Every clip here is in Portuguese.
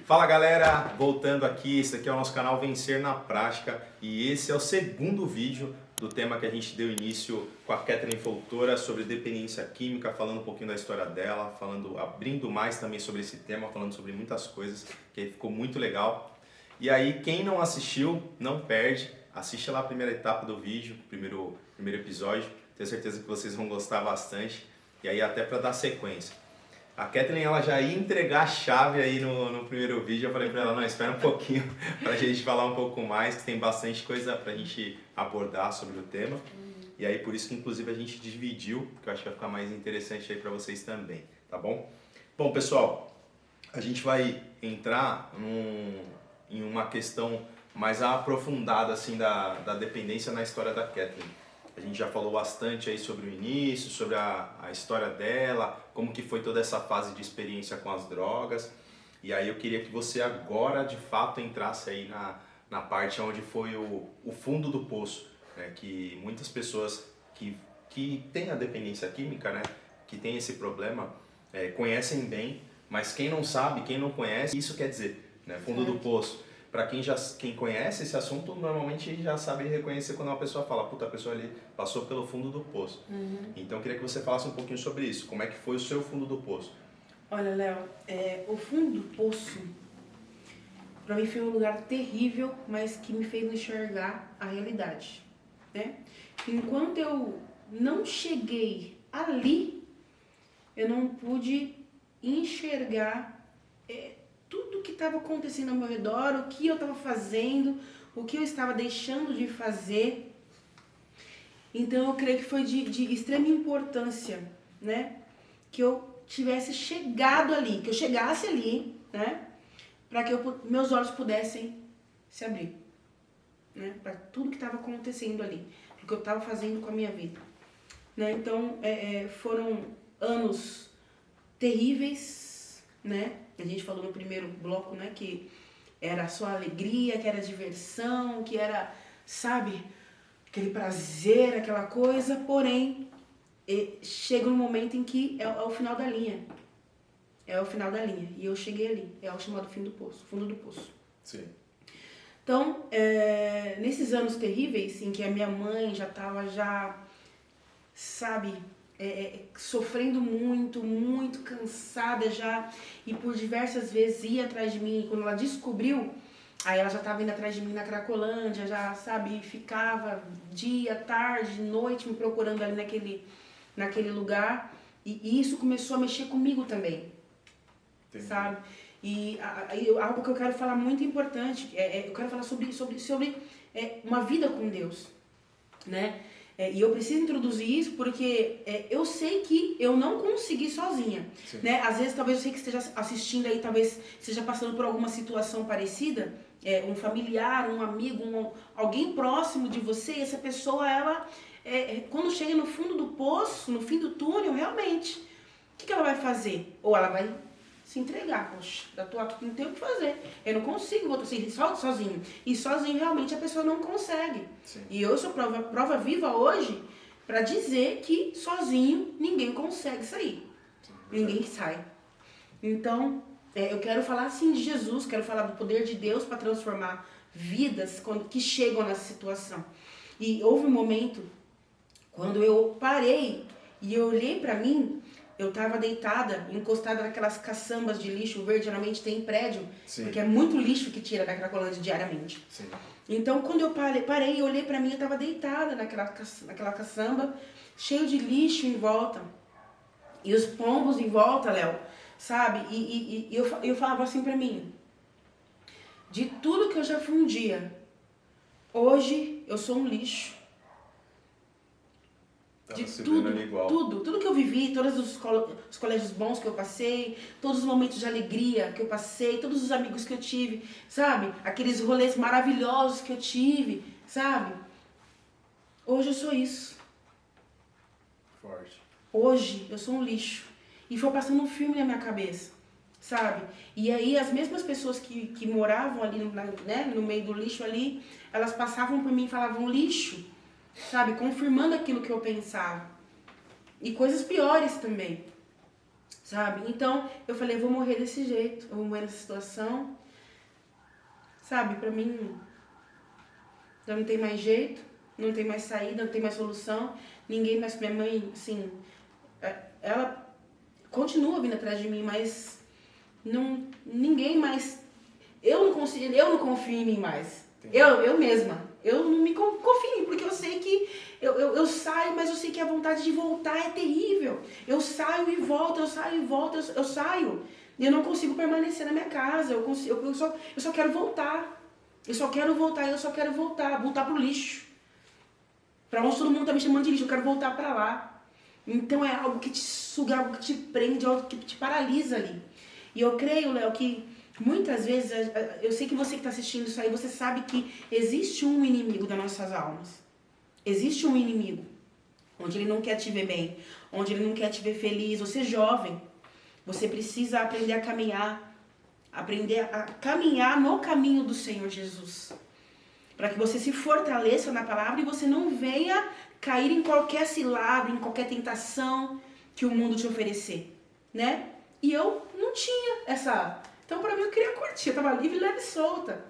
Fala galera, voltando aqui, esse aqui é o nosso canal Vencer na Prática e esse é o segundo vídeo do tema que a gente deu início com a Kathleen Foltora sobre dependência química, falando um pouquinho da história dela, abrindo mais também sobre esse tema, falando sobre muitas coisas, que ficou muito legal. E aí, quem não assistiu, não perde, assiste lá a primeira etapa do vídeo, primeiro episódio, tenho certeza que vocês vão gostar bastante, e aí até para dar sequência. A Kathleen, ela já ia entregar a chave aí no primeiro vídeo, eu falei para ela, não, espera um pouquinho para a gente falar um pouco mais, que tem bastante coisa para a gente abordar sobre o tema. E aí por isso que inclusive a gente dividiu, porque eu acho que vai ficar mais interessante aí para vocês também, tá bom? Bom, pessoal, a gente vai entrar em uma questão mais aprofundada assim da dependência na história da Kathleen. A gente já falou bastante aí sobre o início, sobre a história dela, como que foi toda essa fase de experiência com as drogas. E aí eu queria que você agora, de fato, entrasse aí na parte onde foi o fundo do poço, né? Que muitas pessoas que têm a dependência química, né? Que tem esse problema, conhecem bem, mas quem não sabe, quem não conhece, isso quer dizer, né? Fundo do poço. Para quem conhece esse assunto, normalmente já sabe reconhecer quando uma pessoa fala, puta, a pessoa ali passou pelo fundo do poço. Então eu queria que você falasse um pouquinho sobre isso. Como é que foi o seu fundo do poço? Olha, Léo, o fundo do poço, para mim foi um lugar terrível, mas que me fez enxergar a realidade, né? Enquanto eu não cheguei ali, eu não pude enxergar tudo que estava acontecendo ao meu redor, o que eu estava fazendo, o que eu estava deixando de fazer. Então eu creio que foi de extrema importância, né? Que eu tivesse chegado ali, que eu chegasse ali, né? Para que meus olhos pudessem se abrir, né? Para tudo que estava acontecendo ali, o que eu estava fazendo com a minha vida, né? Então foram anos terríveis, né? A gente falou no primeiro bloco, né, que era só alegria, que era diversão, que era, sabe, aquele prazer, aquela coisa, porém, chega um momento em que é o final da linha. É o final da linha. E eu cheguei ali. É o chamado fim do poço, fundo do poço. Sim. Então, nesses anos terríveis, em que a minha mãe já estava, sabe, sofrendo muito, muito cansada já, e por diversas vezes ia atrás de mim. E quando ela descobriu, aí ela já estava indo atrás de mim na Cracolândia, já, sabe, ficava dia, tarde, noite me procurando ali naquele lugar, e isso começou a mexer comigo também. Entendi. Sabe? E algo que eu quero falar muito importante, eu quero falar sobre uma vida com Deus, né? E eu preciso introduzir isso porque eu sei que eu não consegui sozinha, né? Às vezes, talvez você que esteja assistindo aí, talvez esteja passando por alguma situação parecida, um familiar, um amigo, alguém próximo de você, e essa pessoa, ela, quando chega no fundo do poço, no fim do túnel, realmente, o que ela vai fazer? Ou ela vai se entregar, poxa, não tenho o que fazer, eu não consigo, vou seguir sozinho. E sozinho realmente a pessoa não consegue. Sim. E eu sou prova viva hoje para dizer que sozinho ninguém consegue sair. Sim, ninguém sai. Então, eu quero falar assim de Jesus, quero falar do poder de Deus para transformar vidas que chegam nessa situação. E houve um momento quando eu parei e eu olhei para mim. Eu estava deitada, encostada naquelas caçambas de lixo verde, geralmente tem em prédio, sim, porque é muito lixo que tira da Cracolândia diariamente. Sim. Então, quando eu parei e olhei pra mim, eu estava deitada naquela caçamba, cheio de lixo em volta, e os pombos em volta, Léo, sabe? E eu falava assim pra mim, de tudo que eu já fui um dia, hoje eu sou um lixo. De tudo que eu vivi, todos os colégios bons que eu passei, todos os momentos de alegria que eu passei, todos os amigos que eu tive, sabe? Aqueles rolês maravilhosos que eu tive, sabe? Hoje eu sou isso. Forte. Hoje eu sou um lixo. E foi passando um filme na minha cabeça, sabe? E aí as mesmas pessoas que moravam ali, né, no meio do lixo ali, elas passavam por mim e falavam lixo. Sabe, confirmando aquilo que eu pensava. E coisas piores também. sabe? Então, eu falei, eu vou morrer desse jeito, eu vou morrer nessa situação, sabe? Pra mim, já não tem mais jeito, não tem mais saída, não tem mais solução, ninguém mais... Minha mãe, assim, ela continua vindo atrás de mim, mas ninguém mais... Eu não confio em mim mais. Eu mesma. Eu não me confio em mim, porque eu sei que eu saio, mas eu sei que a vontade de voltar é terrível. Eu saio e volto, eu saio e volto, eu saio. E eu não consigo permanecer na minha casa. Eu só quero voltar. Eu só quero voltar pro lixo. Pra onde todo mundo tá me chamando de lixo, eu quero voltar pra lá. Então é algo que te suga, algo que te prende, algo que te paralisa ali. E eu creio, Léo, que muitas vezes, eu sei que você que está assistindo isso aí, você sabe que existe um inimigo das nossas almas. Existe um inimigo, onde ele não quer te ver bem, onde ele não quer te ver feliz. Você é jovem, você precisa aprender a caminhar no caminho do Senhor Jesus. Para que você se fortaleça na palavra e você não venha cair em qualquer cilada, em qualquer tentação que o mundo te oferecer, né? E eu não tinha essa... Então, para mim, eu queria curtir, eu estava livre, leve e solta.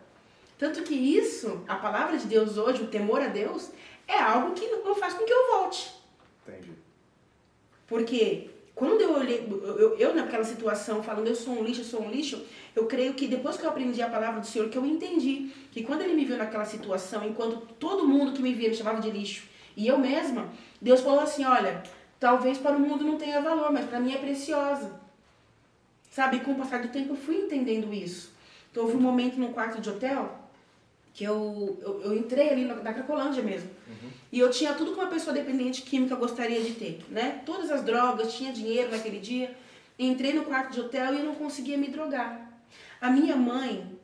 Tanto que isso, a palavra de Deus hoje, o temor a Deus, é algo que não faz com que eu volte. Entendi. Porque quando eu olhei, eu naquela situação, falando eu sou um lixo, eu creio que depois que eu aprendi a palavra do Senhor, que eu entendi que quando Ele me viu naquela situação, enquanto todo mundo que me via me chamava de lixo, e eu mesma, Deus falou assim, olha, talvez para o mundo não tenha valor, mas para mim é preciosa. Sabe, com o passar do tempo eu fui entendendo isso. Então houve um momento no quarto de hotel que eu entrei ali na Cracolândia mesmo. Uhum. E eu tinha tudo que uma pessoa dependente química gostaria de ter, né? Todas as drogas, tinha dinheiro naquele dia. Entrei no quarto de hotel e eu não conseguia me drogar. A minha mãe,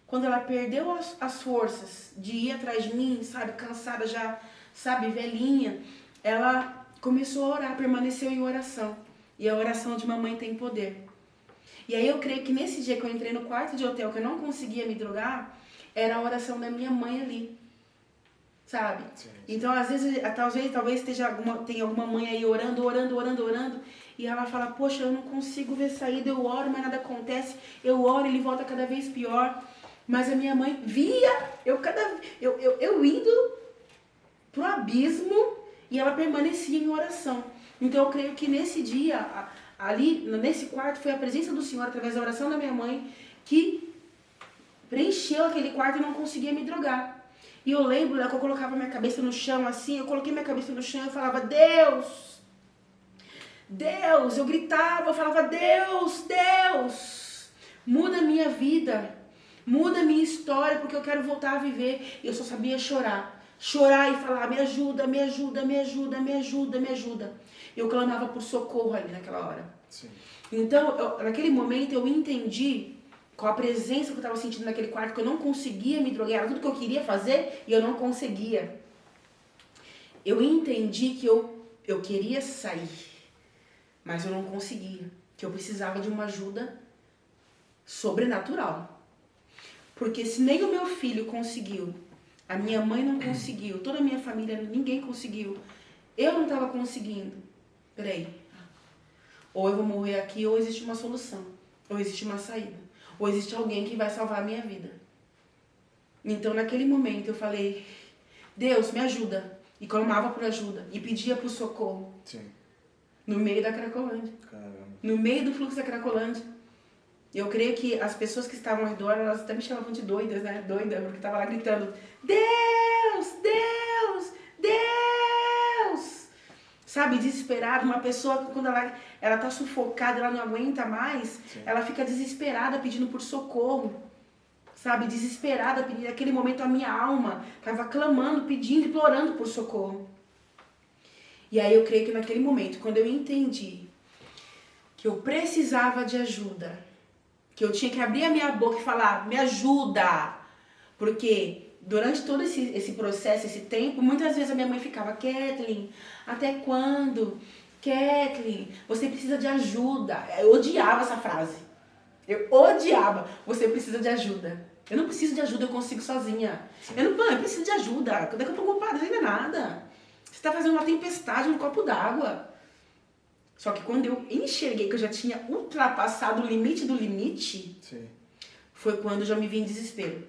quando ela perdeu as forças de ir atrás de mim, sabe, cansada já, sabe, velhinha, ela começou a orar, permaneceu em oração. E a oração de mamãe tem poder. E aí eu creio que nesse dia que eu entrei no quarto de hotel, que eu não conseguia me drogar, era a oração da minha mãe ali, sabe? Sim. Então, às vezes, talvez tenha alguma mãe aí orando, e ela fala, poxa, eu não consigo ver saída, eu oro, mas nada acontece, eu oro, ele volta cada vez pior. Mas a minha mãe via eu indo pro abismo e ela permanecia em oração. Então, eu creio que nesse dia... Ali, nesse quarto, foi a presença do Senhor, através da oração da minha mãe, que preencheu aquele quarto e não conseguia me drogar. E eu lembro, né, que eu colocava minha cabeça no chão, assim, eu coloquei minha cabeça no chão e eu falava, Deus, Deus, eu gritava, eu falava, Deus, Deus, muda a minha vida, muda a minha história, porque eu quero voltar a viver. E eu só sabia chorar e falar, me ajuda, me ajuda, me ajuda, me ajuda, me ajuda. Eu clamava por socorro ali naquela hora. Sim. Então, naquele momento, eu entendi com a presença que eu estava sentindo naquele quarto, que eu não conseguia me drogar, era tudo que eu queria fazer e eu não conseguia. Eu entendi que eu queria sair, mas eu não conseguia, que eu precisava de uma ajuda sobrenatural. Porque se nem o meu filho conseguiu, a minha mãe não conseguiu, toda a minha família, ninguém conseguiu, eu não estava conseguindo. Peraí, ou eu vou morrer aqui, ou existe uma solução, ou existe uma saída, ou existe alguém que vai salvar a minha vida. Então, naquele momento, eu falei, Deus, me ajuda. E clamava por ajuda, e pedia por socorro. Sim. No meio da Cracolândia. Caramba. No meio do fluxo da Cracolândia. Eu creio que as pessoas que estavam ao redor, elas até me chamavam de doidas, né? Doida, porque estava lá gritando, Deus, Deus, Deus! Sabe, desesperada, uma pessoa, quando ela tá sufocada, ela não aguenta mais, sim, ela fica desesperada pedindo por socorro, sabe, desesperada, pedindo. Naquele momento a minha alma estava clamando, pedindo, implorando por socorro. E aí eu creio que naquele momento, quando eu entendi que eu precisava de ajuda, que eu tinha que abrir a minha boca e falar, me ajuda, porque... Durante todo esse processo, esse tempo, muitas vezes a minha mãe ficava, Kathleen, até quando? Kathleen, você precisa de ajuda. Eu odiava essa frase. Eu odiava. Você precisa de ajuda. Eu não preciso de ajuda, eu consigo sozinha. Eu preciso de ajuda. Quando é que eu tô ocupada? Ainda nada. Você tá fazendo uma tempestade no copo d'água. Só que quando eu enxerguei que eu já tinha ultrapassado o limite do limite, Sim. foi quando eu já me vi em desespero.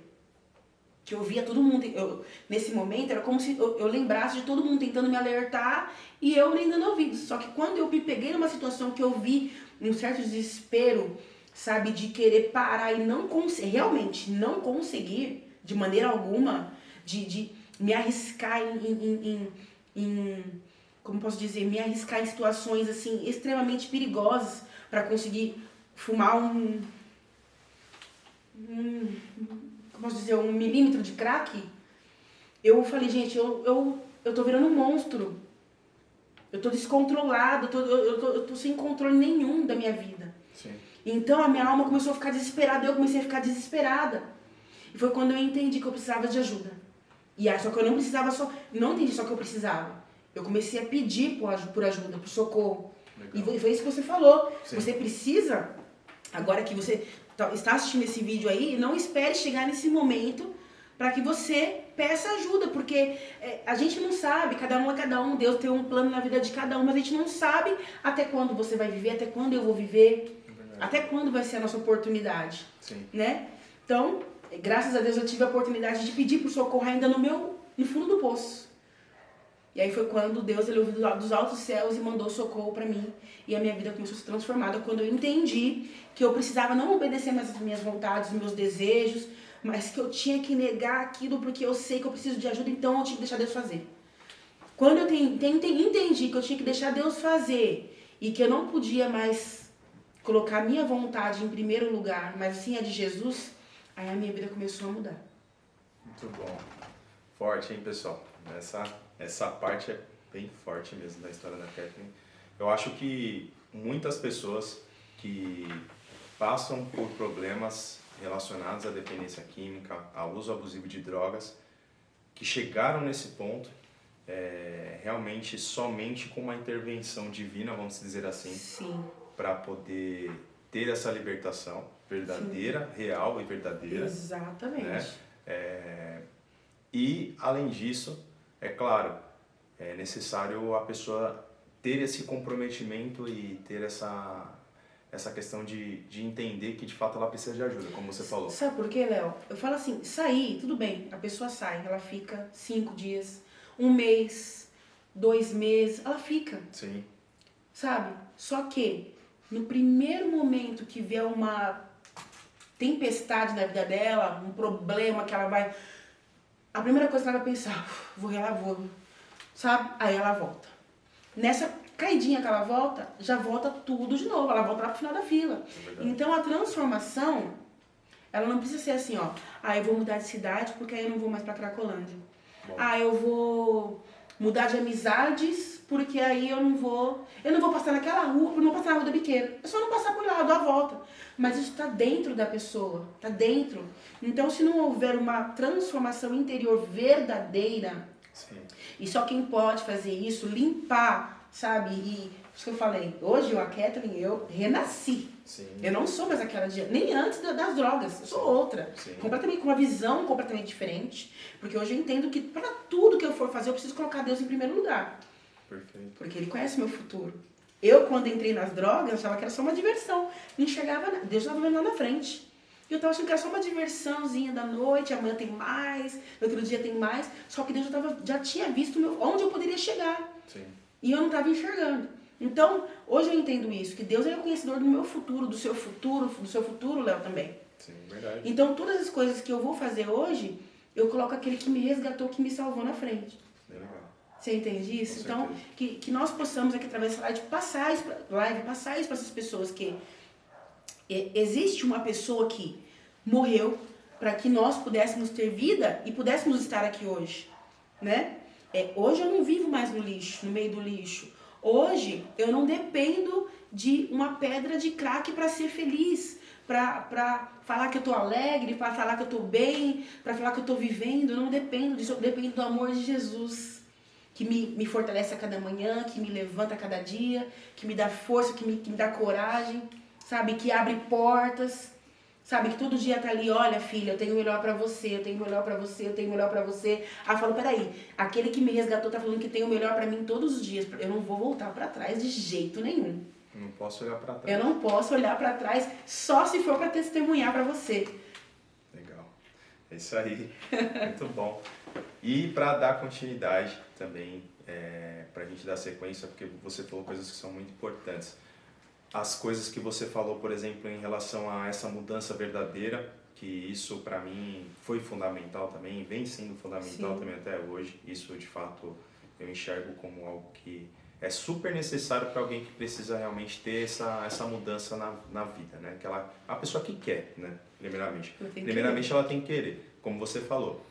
Que eu via todo mundo, nesse momento era como se eu lembrasse de todo mundo tentando me alertar e eu nem dando ouvidos. Só que quando eu me peguei numa situação que eu vi um certo desespero, sabe, de querer parar e não realmente não conseguir, de maneira alguma, de me arriscar como posso dizer, me arriscar em situações assim extremamente perigosas para conseguir fumar como posso dizer, 1 milímetro de crack, eu falei, gente, eu tô virando um monstro. Eu tô descontrolado, eu tô sem controle nenhum da minha vida. Sim. Então a minha alma começou a ficar desesperada, eu comecei a ficar desesperada. E foi quando eu entendi que eu precisava de ajuda. E só que eu não precisava não entendi só que eu precisava. Eu comecei a pedir por ajuda, por socorro. Legal. E foi isso que você falou. Sim. Você precisa, agora que você está assistindo esse vídeo aí, não espere chegar nesse momento para que você peça ajuda, porque a gente não sabe, cada um é cada um, Deus tem um plano na vida de cada um, mas a gente não sabe até quando você vai viver, até quando eu vou viver, até quando vai ser a nossa oportunidade. Sim. Né? Então, graças a Deus eu tive a oportunidade de pedir por socorro ainda no fundo do poço. E aí foi quando Deus ele ouviu dos altos céus e mandou socorro para mim. E a minha vida começou a ser transformada quando eu entendi que eu precisava não obedecer mais as minhas vontades, os meus desejos, mas que eu tinha que negar aquilo porque eu sei que eu preciso de ajuda, então eu tinha que deixar Deus fazer. Quando eu entendi que eu tinha que deixar Deus fazer e que eu não podia mais colocar a minha vontade em primeiro lugar, mas sim a de Jesus, aí a minha vida começou a mudar. Muito bom. Forte, hein, pessoal? Essa parte é bem forte mesmo da história da Kathleen. Eu acho que muitas pessoas que passam por problemas relacionados à dependência química, ao uso abusivo de drogas, que chegaram nesse ponto, realmente somente com uma intervenção divina, vamos dizer assim, para poder ter essa libertação verdadeira, sim, real e verdadeira. Exatamente. Né? E, além disso, é claro, é necessário a pessoa ter esse comprometimento e ter essa questão de entender que de fato ela precisa de ajuda, como você falou. Sabe por quê, Léo? Eu falo assim, sair, tudo bem, a pessoa sai, ela fica 5 dias, 1 mês, 2 meses, ela fica. Sim. Sabe? Só que no primeiro momento que vier uma tempestade na vida dela, um problema que ela vai... A primeira coisa que ela vai pensar, vou, sabe? Aí ela volta. Nessa caidinha que ela volta, já volta tudo de novo, ela volta lá pro final da fila. Então a transformação, ela não precisa ser assim, ó, eu vou mudar de cidade porque aí eu não vou mais pra Cracolândia. Bom. Eu vou mudar de amizades porque aí eu não vou passar naquela rua, não vou passar na rua da biqueira. É só não passar por lá, eu dou a volta. Mas isso tá dentro da pessoa, tá dentro. Então se não houver uma transformação interior verdadeira, sim, e só quem pode fazer isso, limpar, sabe? E isso que eu falei, hoje a Kathleen, eu renasci. Sim. Eu não sou mais aquela dia, nem antes das drogas, eu sou outra. Sim. Completamente, com uma visão completamente diferente. Porque hoje eu entendo que para tudo que eu for fazer, eu preciso colocar Deus em primeiro lugar. Perfeito. Porque Ele conhece meu futuro. Eu, quando entrei nas drogas, achava que era só uma diversão. Não enxergava nada. Deus estava vendo lá na frente. Eu estava achando que era só uma diversãozinha da noite, amanhã tem mais, outro dia tem mais. Só que Deus já tinha visto onde eu poderia chegar. Sim. E eu não estava enxergando. Então, hoje eu entendo isso, que Deus é o conhecedor do meu futuro, do seu futuro, Léo, também. Sim, verdade. Então, todas as coisas que eu vou fazer hoje, eu coloco aquele que me resgatou, que me salvou na frente. É legal. Você entende isso? Então, que nós possamos aqui, através dessa live, passar isso para essas pessoas, que existe uma pessoa que morreu para que nós pudéssemos ter vida e pudéssemos estar aqui hoje, né? Hoje eu não vivo mais no lixo, no meio do lixo. Hoje eu não dependo de uma pedra de crack para ser feliz, para falar que eu tô alegre, para falar que eu tô bem, para falar que eu tô vivendo. Eu não dependo disso, eu dependo do amor de Jesus, que me fortalece a cada manhã, que me levanta a cada dia, que me dá força, que me dá coragem, sabe? Que abre portas. Sabe, que todo dia tá ali, olha filha, eu tenho o melhor pra você, eu tenho o melhor pra você, eu tenho o melhor pra você. Aí eu falo, peraí, aquele que me resgatou tá falando que tem o melhor pra mim todos os dias. Eu não vou voltar pra trás de jeito nenhum. Não posso olhar pra trás. Eu não posso olhar pra trás só se for pra testemunhar pra você. Legal. É isso aí. Muito bom. E para dar continuidade também, para a gente dar sequência, porque você falou coisas que são muito importantes. As coisas que você falou, por exemplo, em relação a essa mudança verdadeira, que isso para mim foi fundamental também, vem sendo fundamental Sim. também até hoje. Isso de fato eu enxergo como algo que é super necessário para alguém que precisa realmente ter essa mudança na vida, né? A pessoa que quer, né? Primeiramente ela tem que querer, como você falou.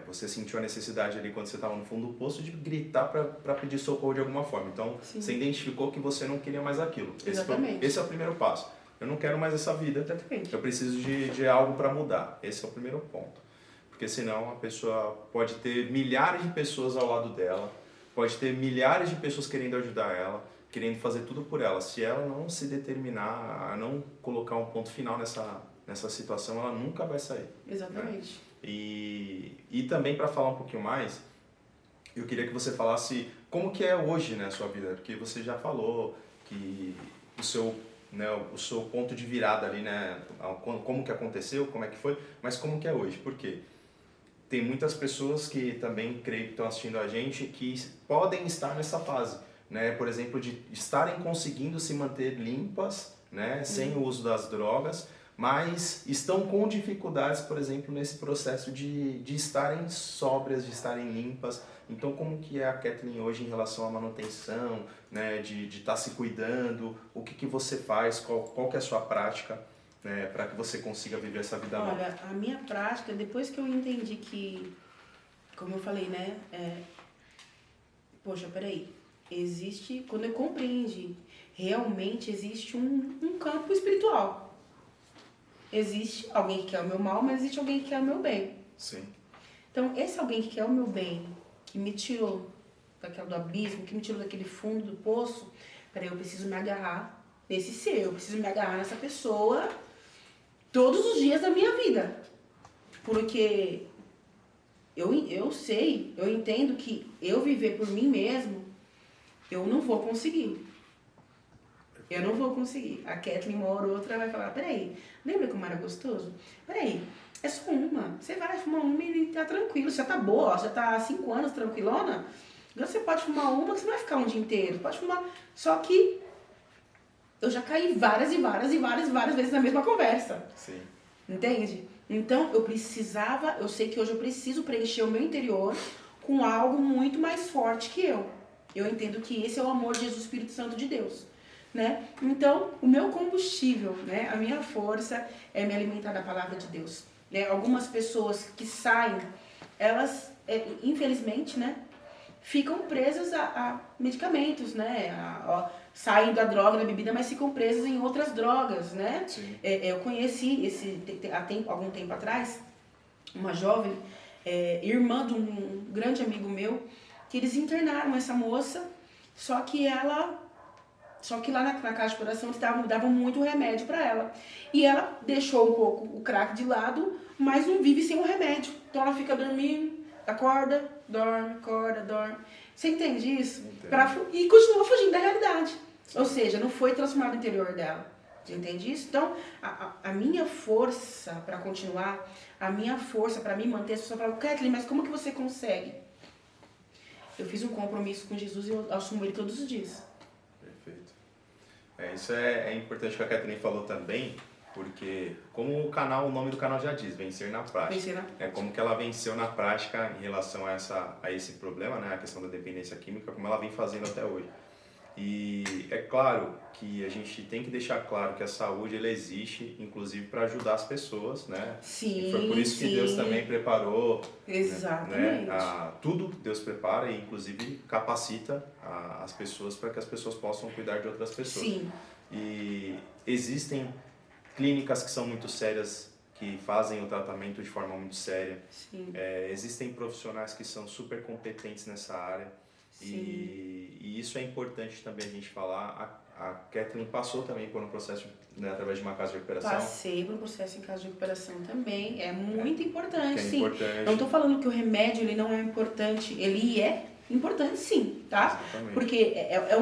Você sentiu a necessidade ali quando você estava no fundo do poço de gritar para pedir socorro de alguma forma. Então, Sim. Você identificou que você não queria mais aquilo. Exatamente. Esse é o primeiro passo. Eu não quero mais essa vida. Exatamente. Eu preciso de algo para mudar. Esse é o primeiro ponto. Porque senão a pessoa pode ter milhares de pessoas ao lado dela, pode ter milhares de pessoas querendo ajudar ela, querendo fazer tudo por ela. Se ela não se determinar a não colocar um ponto final nessa situação, ela nunca vai sair. Exatamente. Né? E também para falar um pouquinho mais, eu queria que você falasse como que é hoje, né, a sua vida, porque você já falou que o seu ponto de virada ali, né, como que aconteceu, como é que foi, mas como que é hoje, por quê? Tem muitas pessoas que também creio que estão assistindo a gente que podem estar nessa fase, né, por exemplo, de estarem conseguindo se manter limpas, né, sem o uso das drogas, mas estão com dificuldades, por exemplo, nesse processo de estarem sóbrias, de estarem limpas. Então, como que é a Kathleen hoje em relação à manutenção, né, de estar se cuidando? O que você faz? Qual que é a sua prática, né, para que você consiga viver essa vida nova? Olha, a minha prática, depois que eu entendi que, como eu falei, né, poxa, peraí, quando eu compreendi, realmente existe um campo espiritual. Existe alguém que quer o meu mal, mas existe alguém que quer o meu bem. Sim. Então, esse alguém que quer o meu bem, que me tirou do abismo, que me tirou daquele fundo do poço, peraí, eu preciso me agarrar nesse ser, eu preciso me agarrar nessa pessoa todos os dias da minha vida. Porque eu entendo que eu viver por mim mesmo, eu não vou conseguir. Eu não vou conseguir. A Kathleen, uma hora ou outra, vai falar, peraí, lembra como era gostoso? Peraí, é só uma. Você vai fumar uma e tá tranquilo. Você já tá boa, ó, já tá há 5 anos tranquilona. Agora você pode fumar uma, você não vai ficar um dia inteiro. Você pode fumar. Só que eu já caí várias vezes na mesma conversa. Sim. Entende? Então, eu sei que hoje eu preciso preencher o meu interior com algo muito mais forte que eu. Eu entendo que esse é o amor de Jesus, Espírito Santo de Deus. Né? Então, o meu combustível, né? A minha força é me alimentar da palavra de Deus. Né? Algumas pessoas que saem, elas, infelizmente, né? Ficam presas a medicamentos, né? Saem da droga, da bebida, mas ficam presas em outras drogas, né? Eu conheci algum tempo atrás uma jovem, irmã de um grande amigo meu, que eles internaram essa moça, só que lá na casa de coração eles davam muito remédio para ela. E ela deixou um pouco o crack de lado, mas não vive sem o remédio. Então ela fica dormindo, acorda, dorme, acorda, dorme. Você entende isso? E continua fugindo da realidade. Ou seja, não foi transformado o interior dela. Você entende isso? Então, a minha força para continuar, a minha força para me manter, as pessoas falam, Kathleen, mas como que você consegue? Eu fiz um compromisso com Jesus e eu assumo ele todos os dias. Perfeito. Isso é importante que a Kathleen falou também, porque como o nome do canal já diz, vencer na prática. Vencer na prática. Como que ela venceu na prática em relação a esse problema, né, a questão da dependência química, como ela vem fazendo até hoje. E é claro que a gente tem que deixar claro que a saúde ela existe, inclusive para ajudar as pessoas, né? Sim, e foi por isso que Deus também preparou. Exatamente. Né? Tudo Deus prepara e inclusive capacita as pessoas para que as pessoas possam cuidar de outras pessoas. Sim. E existem clínicas que são muito sérias, que fazem o tratamento de forma muito séria. Sim. Existem profissionais que são super competentes nessa área. E isso é importante também a gente falar. a Kathleen passou também por um processo, né, através de uma casa de recuperação. Passei por um processo em casa de recuperação também. É muito importante, sim. Importante. Não estou falando que o remédio ele não é importante. Ele é importante, sim, tá? Exatamente. Porque é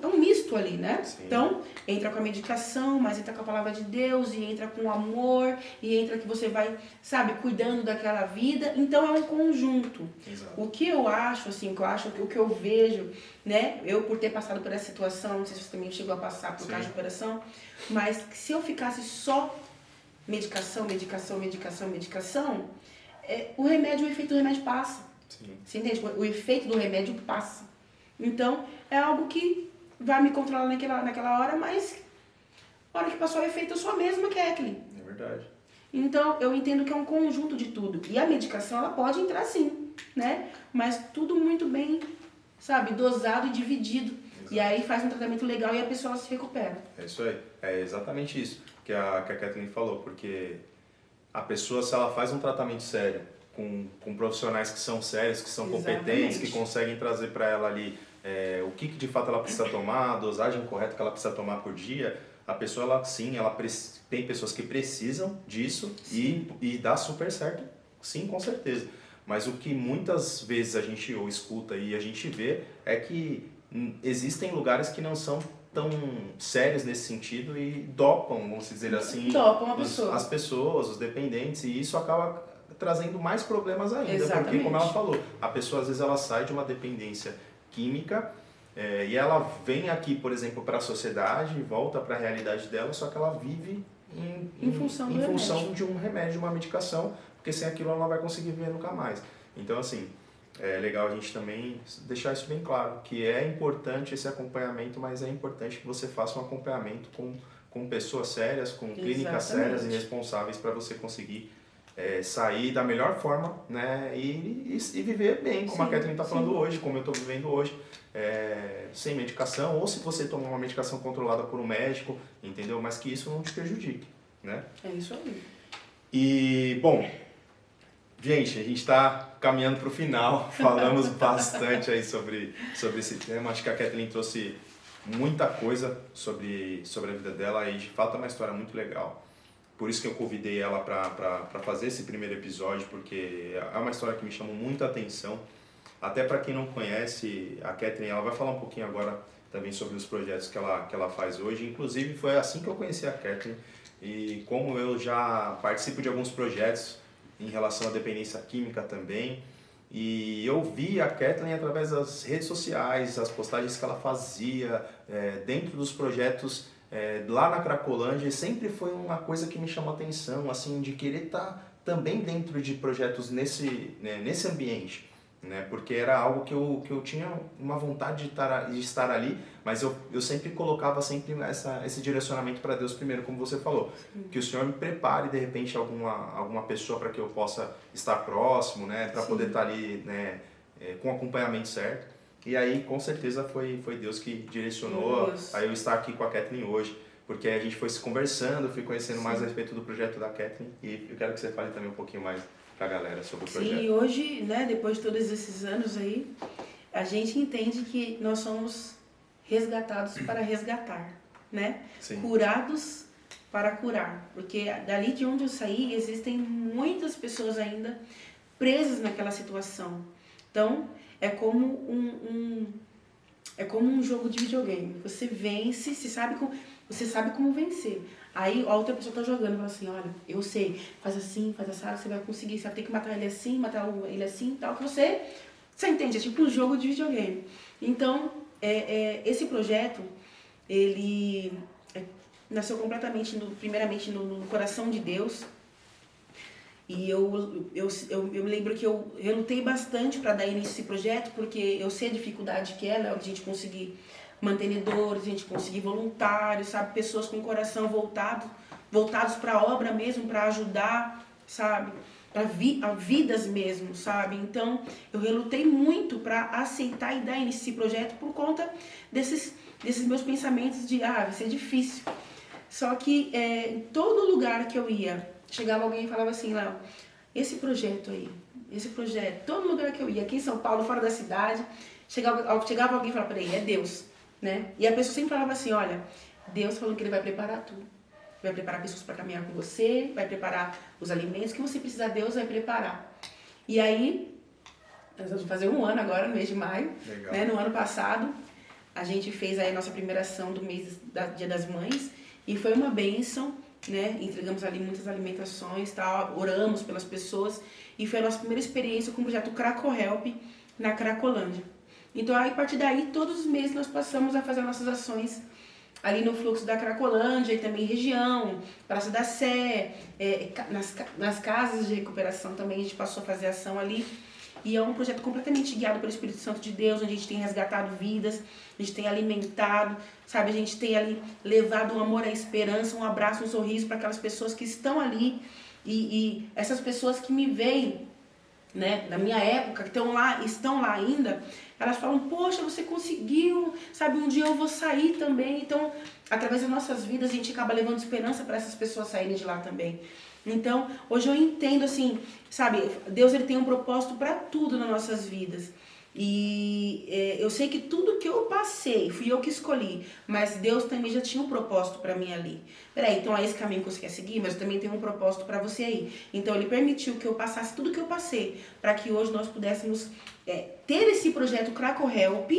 um misto ali, né? Sim. Então, entra com a medicação, mas entra com a palavra de Deus, e entra com o amor, e entra que você vai, sabe, cuidando daquela vida. Então, é um conjunto. Exato. O que eu acho, assim, o que eu vejo, né? Eu, por ter passado por essa situação, não sei se você também chegou a passar por casa de recuperação, mas se eu ficasse só medicação, o efeito do remédio passa. Sim. Você entende? O efeito do remédio passa. Então, é algo que vai me controlar naquela hora, mas na hora que passou o efeito, eu sou a mesma Kathleen. É verdade. Então, eu entendo que é um conjunto de tudo. E a medicação, ela pode entrar sim, né? Mas tudo muito bem, sabe, dosado e dividido. Exato. E aí faz um tratamento legal e a pessoa se recupera. É isso aí. É exatamente isso que a Kathleen falou, porque a pessoa, se ela faz um tratamento sério, com profissionais que são sérios, que são competentes, que conseguem trazer para ela ali o que de fato ela precisa tomar, a dosagem correta que ela precisa tomar por dia, a pessoa, tem pessoas que precisam disso e dá super certo, sim, com certeza. Mas o que muitas vezes a gente escuta e a gente vê é que existem lugares que não são tão sérios nesse sentido e dopam, vamos dizer assim, as pessoas, os dependentes, e isso acaba trazendo mais problemas ainda. Exatamente. Porque, como ela falou, a pessoa às vezes ela sai de uma dependência química e ela vem aqui, por exemplo, para a sociedade, volta para a realidade dela, só que ela vive em função de um remédio, de uma medicação, porque sem aquilo ela não vai conseguir viver nunca mais. Então, assim, é legal a gente também deixar isso bem claro, que é importante esse acompanhamento, mas é importante que você faça um acompanhamento com pessoas sérias, com clínicas sérias e responsáveis para você conseguir sair da melhor forma, né, e viver bem, como a Kathleen está falando hoje, como eu estou vivendo hoje, sem medicação, ou se você tomar uma medicação controlada por um médico, entendeu? Mas que isso não te prejudique, né? É isso aí. E, bom, gente, a gente está caminhando para o final, falamos bastante aí sobre esse tema, acho que a Kathleen trouxe muita coisa sobre a vida dela e de fato é uma história muito legal. Por isso que eu convidei ela para fazer esse primeiro episódio, porque é uma história que me chamou muita atenção. Até para quem não conhece, a Kathleen, ela vai falar um pouquinho agora também sobre os projetos que ela faz hoje. Inclusive, foi assim que eu conheci a Kathleen. E como eu já participo de alguns projetos em relação à dependência química também, e eu vi a Kathleen através das redes sociais, as postagens que ela fazia dentro dos projetos lá na Cracolândia, sempre foi uma coisa que me chamou a atenção, assim, de querer estar também dentro de projetos nesse ambiente, né? Porque era algo que eu tinha uma vontade de estar ali, mas eu sempre colocava esse direcionamento para Deus primeiro, como você falou. Que o Senhor me prepare, de repente, alguma pessoa para que eu possa estar próximo, né? Para poder estar ali, né? Com o acompanhamento certo. E aí, com certeza, foi Deus que direcionou a eu estar aqui com a Kathleen hoje, porque a gente foi se conversando, fui conhecendo mais a respeito do projeto da Kathleen, e eu quero que você fale também um pouquinho mais para a galera sobre o projeto. Sim, hoje, né, depois de todos esses anos aí, a gente entende que nós somos resgatados para resgatar, né? Sim. Curados para curar, porque dali de onde eu saí, existem muitas pessoas ainda presas naquela situação. Então, é como um jogo de videogame. Você vence, você sabe como vencer. Aí a outra pessoa tá jogando e fala assim, olha, eu sei, faz assim, faz assado, você vai conseguir, você vai ter que matar ele assim, matar ele assim, tal, que você entende, é tipo um jogo de videogame. Então, esse projeto, ele nasceu completamente, primeiramente no coração de Deus. E eu lembro que eu relutei bastante para dar início a esse projeto, porque eu sei a dificuldade que é, né, a gente conseguir mantenedores, a gente conseguir voluntários, sabe, pessoas com o coração voltados para a obra mesmo, para ajudar, sabe, para vidas mesmo, sabe. Então, eu relutei muito para aceitar e dar início a esse projeto por conta desses meus pensamentos de, vai ser difícil. Só que em todo lugar que eu ia, chegava alguém e falava assim, Léo, esse projeto, todo lugar que eu ia, aqui em São Paulo, fora da cidade, chegava alguém e falava, peraí, é Deus, né? E a pessoa sempre falava assim, olha, Deus falou que Ele vai preparar tudo. Vai preparar pessoas para caminhar com você, vai preparar os alimentos que você precisar, Deus vai preparar. E aí, nós vamos fazer 1 ano agora, no mês de maio, né? No ano passado, a gente fez aí a nossa primeira ação do mês Dia das Mães e foi uma bênção, né? Entregamos ali muitas alimentações, tal, oramos pelas pessoas e foi a nossa primeira experiência com o projeto Cracohelp na Cracolândia. Então, aí, a partir daí, todos os meses nós passamos a fazer nossas ações ali no fluxo da Cracolândia e também região, Praça da Sé, nas casas de recuperação também a gente passou a fazer ação ali. E é um projeto completamente guiado pelo Espírito Santo de Deus, onde a gente tem resgatado vidas, a gente tem alimentado, sabe? A gente tem ali levado um amor, a esperança, um abraço, um sorriso para aquelas pessoas que estão ali. E essas pessoas que me veem, né, na minha época, que estão lá ainda, elas falam, poxa, você conseguiu, sabe, um dia eu vou sair também. Então, através das nossas vidas, a gente acaba levando esperança para essas pessoas saírem de lá também. Então, hoje eu entendo assim, sabe, Deus ele tem um propósito para tudo nas nossas vidas. E eu sei que tudo que eu passei, fui eu que escolhi, mas Deus também já tinha um propósito para mim ali. Peraí, então é esse caminho que você quer seguir, mas eu também tenho um propósito para você aí. Então Ele permitiu que eu passasse tudo que eu passei, para que hoje nós pudéssemos ter esse projeto Cracohelp,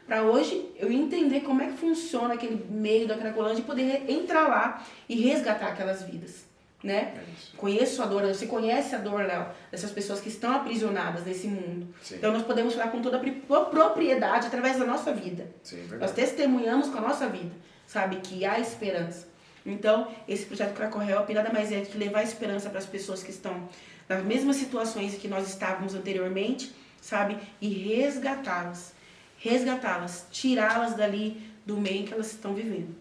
para hoje eu entender como é que funciona aquele meio da Cracolândia e poder entrar lá e resgatar aquelas vidas. Né? Conheço a dor, você conhece a dor, Léo, dessas pessoas que estão aprisionadas nesse mundo. Sim. Então nós podemos falar com toda a propriedade através da nossa vida. Sim, nós testemunhamos com a nossa vida, sabe, que há esperança. Então esse projeto Cracohelp nada mais é do que levar esperança para as pessoas que estão nas mesmas situações que nós estávamos anteriormente, sabe, e resgatá-las, tirá-las dali do meio que elas estão vivendo.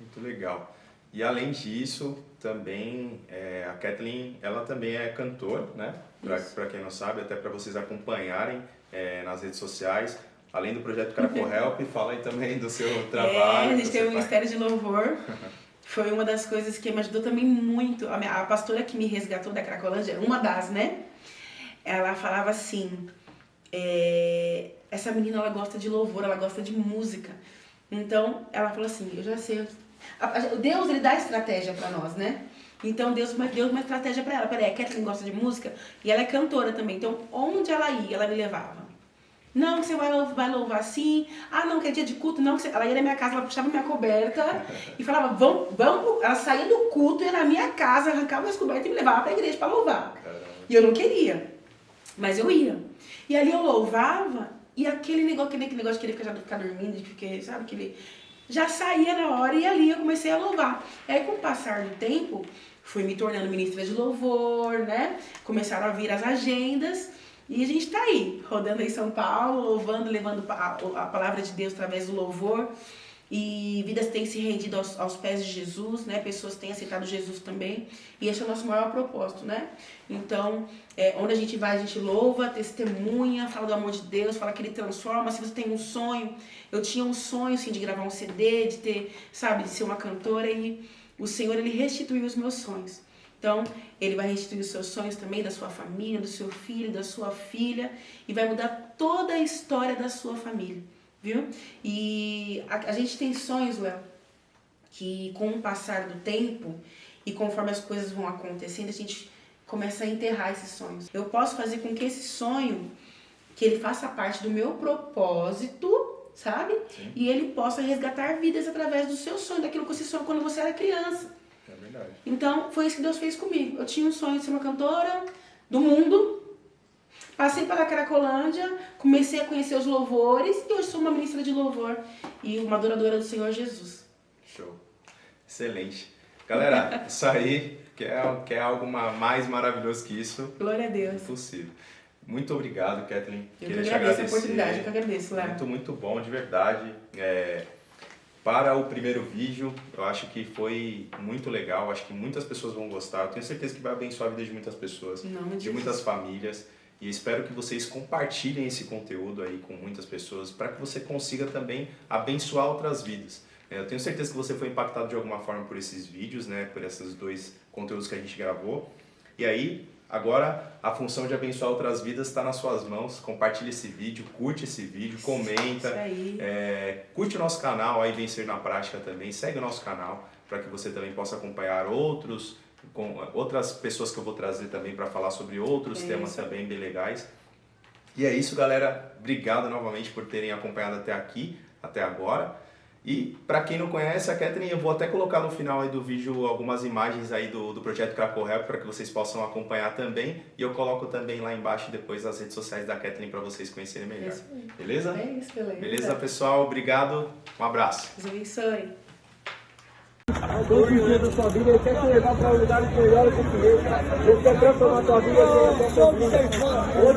Muito legal. E além disso, também a Kathleen, ela também é cantora, né? Para quem não sabe, até para vocês acompanharem nas redes sociais. Além do projeto Cracohelp, fala aí também do seu trabalho. A gente tem o Ministério de Louvor. Foi uma das coisas que me ajudou também muito. A pastora que me resgatou da Cracolândia, uma das, né? Ela falava assim, essa menina ela gosta de louvor, ela gosta de música. Então, ela falou assim, eu já sei... Deus, ele dá estratégia pra nós, né? Então Deus deu uma estratégia pra ela. Peraí, a Kathleen gosta de música e ela é cantora também. Então onde ela ia, ela me levava. Não, que você vai louvar assim. Ah, não, que é dia de culto. Não, que você... Ela ia na minha casa, ela puxava minha coberta e falava, vamos. Ela saía do culto, ia na minha casa, arrancava as cobertas e me levava pra igreja pra louvar. Caramba. E eu não queria, mas eu ia. E ali eu louvava e aquele negócio de querer ficar dormindo, de ficar, sabe, aquele... Já saía na hora e ali eu comecei a louvar. E aí, com o passar do tempo, fui me tornando ministra de louvor, né? Começaram a vir as agendas e a gente tá aí, rodando em São Paulo, louvando, levando a palavra de Deus através do louvor. E vidas têm se rendido aos pés de Jesus, né? Pessoas têm aceitado Jesus também. E esse é o nosso maior propósito, né? Então, onde a gente vai, a gente louva, testemunha, fala do amor de Deus, fala que Ele transforma. Se você tem um sonho, eu tinha um sonho, assim, de gravar um CD, de ter, sabe, de ser uma cantora. E o Senhor, Ele restituiu os meus sonhos. Então, Ele vai restituir os seus sonhos também, da sua família, do seu filho, da sua filha. E vai mudar toda a história da sua família. Viu? E a gente tem sonhos, Léo, que com o passar do tempo e conforme as coisas vão acontecendo, a gente começa a enterrar esses sonhos. Eu posso fazer com que esse sonho, que ele faça parte do meu propósito, sabe? Sim. E ele possa resgatar vidas através do seu sonho, daquilo que você sonhou quando você era criança. É verdade. Então, foi isso que Deus fez comigo. Eu tinha um sonho de ser uma cantora do mundo. Passei pela Cracolândia, comecei a conhecer os louvores e hoje sou uma ministra de louvor e uma adoradora do Senhor Jesus. Show. Excelente. Galera, isso aí, quer algo mais maravilhoso que isso? Glória a Deus. Impossível. Muito obrigado, Kathleen. Eu que agradeço a oportunidade, eu que agradeço, Léo. Muito bom, de verdade. Para o primeiro vídeo, eu acho que foi muito legal, acho que muitas pessoas vão gostar. Eu tenho certeza que vai abençoar a vida de muitas pessoas, de muitas famílias. E espero que vocês compartilhem esse conteúdo aí com muitas pessoas para que você consiga também abençoar outras vidas. Eu tenho certeza que você foi impactado de alguma forma por esses vídeos, né? Por esses 2 conteúdos que a gente gravou. E aí, Agora, a função de abençoar outras vidas está nas suas mãos. Compartilha esse vídeo, curte esse vídeo, comenta. Isso aí. Curte o nosso canal aí, Vencer na Prática também. Segue o nosso canal para que você também possa acompanhar outras pessoas que eu vou trazer também para falar sobre outros temas também bem legais. E é isso, galera. Obrigado novamente por terem acompanhado até aqui, até agora. E para quem não conhece a Catherine, eu vou até colocar no final aí do vídeo algumas imagens aí do projeto Crackle Help para que vocês possam acompanhar também. E eu coloco também lá embaixo depois as redes sociais da Catherine para vocês conhecerem melhor. Beleza? É isso, beleza. Beleza, pessoal? Obrigado. Um abraço. Deus abençoe. Todos os dias da sua vida, Ele quer te levar para lugares melhores do que esse. Ele quer transformar a tua vida. Ele quer